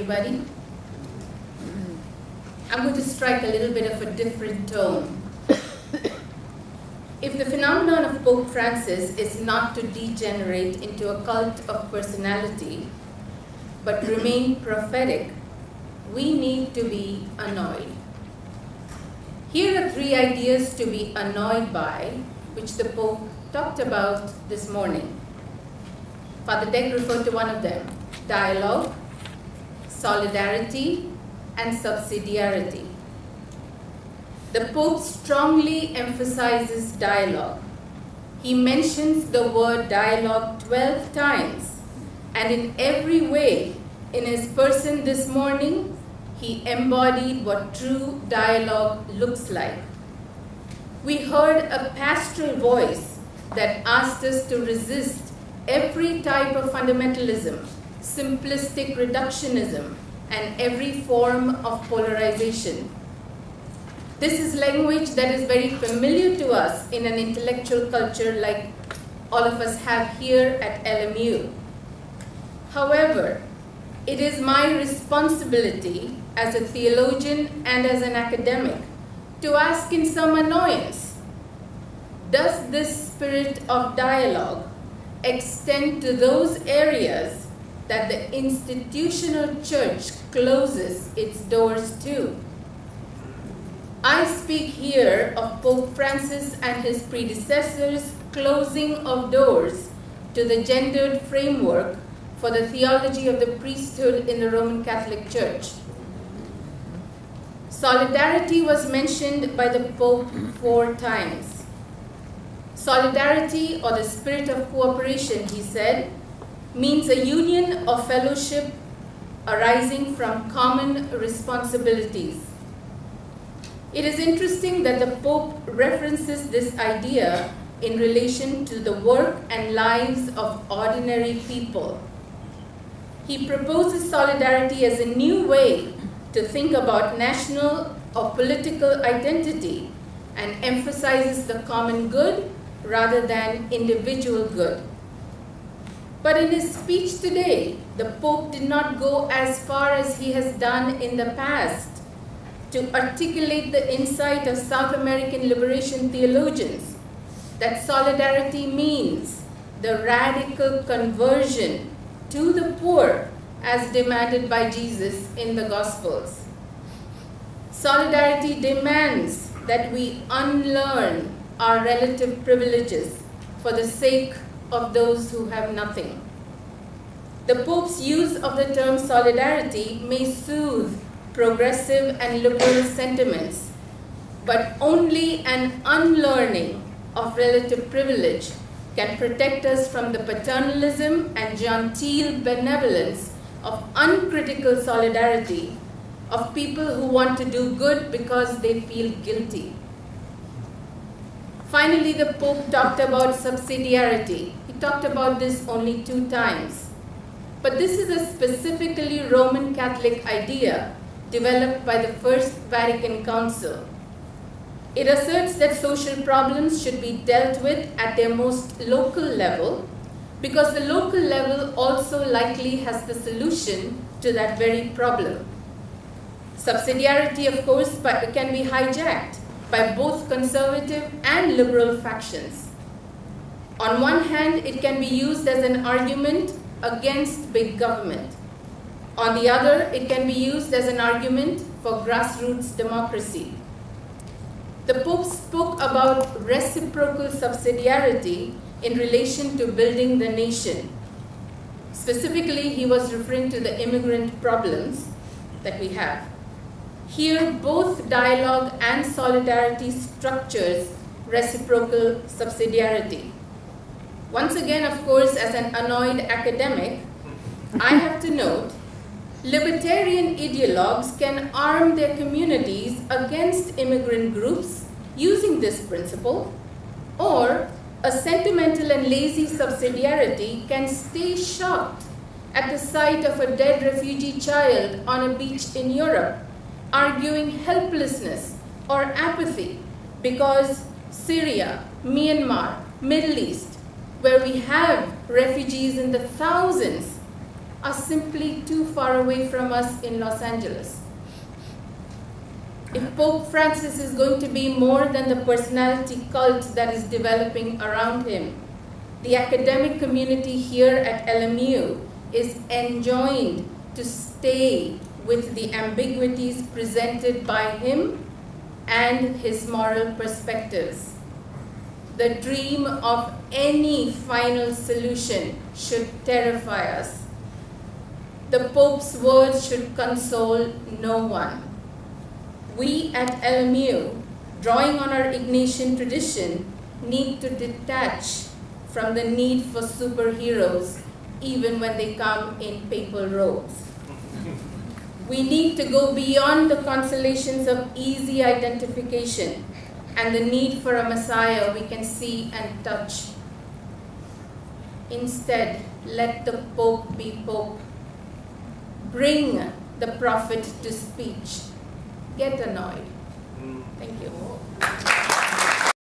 everybody. I'm going to strike a little bit of a different tone. If the phenomenon of Pope Francis is not to degenerate into a cult of personality, but remain prophetic, we need to be annoyed. Here are 3 ideas to be annoyed by, which the Pope talked about this morning. Father Deck referred to one of them: dialogue, solidarity, and subsidiarity. The Pope strongly emphasizes dialogue. He mentions the word dialogue 12 times, and in every way, in his person this morning, he embodied what true dialogue looks like. We heard a pastoral voice that asked us to resist every type of fundamentalism, simplistic reductionism, and every form of polarization. This is language that is very familiar to us in an intellectual culture like all of us have here at LMU. However, it is my responsibility as a theologian and as an academic to ask in some annoyance, does this spirit of dialogue extend to those areas that the institutional church closes its doors to? I speak here of Pope Francis and his predecessors' closing of doors to the gendered framework for the theology of the priesthood in the Roman Catholic Church. Solidarity was mentioned by the Pope 4 times. Solidarity, or the spirit of cooperation, he said, means a union of fellowship arising from common responsibilities. It is interesting that the Pope references this idea in relation to the work and lives of ordinary people. He proposes solidarity as a new way to think about national or political identity and emphasizes the common good rather than individual good. But in his speech today, the Pope did not go as far as he has done in the past to articulate the insight of South American liberation theologians that solidarity means the radical conversion to the poor as demanded by Jesus in the Gospels. Solidarity demands that we unlearn our relative privileges for the sake of those who have nothing. The Pope's use of the term solidarity may soothe progressive and liberal sentiments, but only an unlearning of relative privilege can protect us from the paternalism and genteel benevolence of uncritical solidarity of people who want to do good because they feel guilty. Finally, the Pope talked about subsidiarity. He talked about this only 2 times. But this is a specifically Roman Catholic idea developed by the First Vatican Council. It asserts that social problems should be dealt with at their most local level because the local level also likely has the solution to that very problem. Subsidiarity, of course, can be hijacked by both conservative and liberal factions. On one hand, it can be used as an argument against big government. On the other, it can be used as an argument for grassroots democracy. The Pope spoke about reciprocal subsidiarity in relation to building the nation. Specifically, he was referring to the immigrant problems that we have. Here, both dialogue and solidarity structures reciprocal subsidiarity. Once again, of course, as an annoyed academic, I have to note, libertarian ideologues can arm their communities against immigrant groups using this principle, or a sentimental and lazy subsidiarity can stay shocked at the sight of a dead refugee child on a beach in Europe, arguing helplessness or apathy because Syria, Myanmar, Middle East, where we have refugees in the thousands, are simply too far away from us in Los Angeles. If Pope Francis is going to be more than the personality cult that is developing around him, the academic community here at LMU is enjoined to stay with the ambiguities presented by him and his moral perspectives. The dream of any final solution should terrify us. The Pope's words should console no one. We at LMU, drawing on our Ignatian tradition, need to detach from the need for superheroes, even when they come in papal robes. We need to go beyond the consolations of easy identification and the need for a Messiah we can see and touch. Instead, let the Pope be Pope. Bring the prophet to speech. Get annoyed. Thank you.